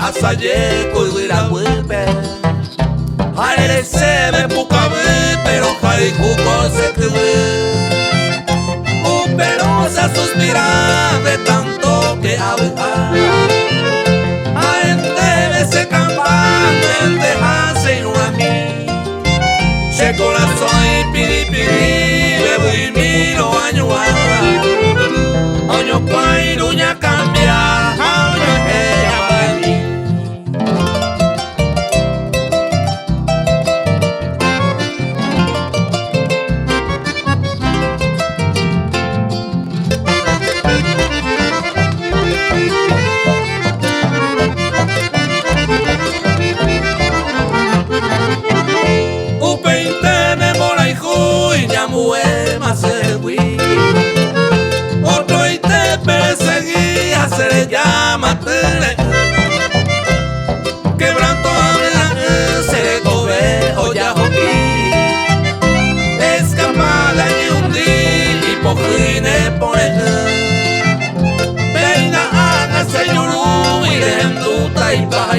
asaye kuira wupe Haere se me puka pero jari kuko se kuwe Uperosa suspira de tanto que habla Aente se campana te hace a mí Se corazón y piri piri bebo y miro año Año cuairuña cambia año ella vali Upeinte me mora y juy ñamue masewi Otro y te perseguía se le llama tere Quebranto se le cobe olla hoki Escamala y un día y pojine pone Peina ana se yuru y renduta y paja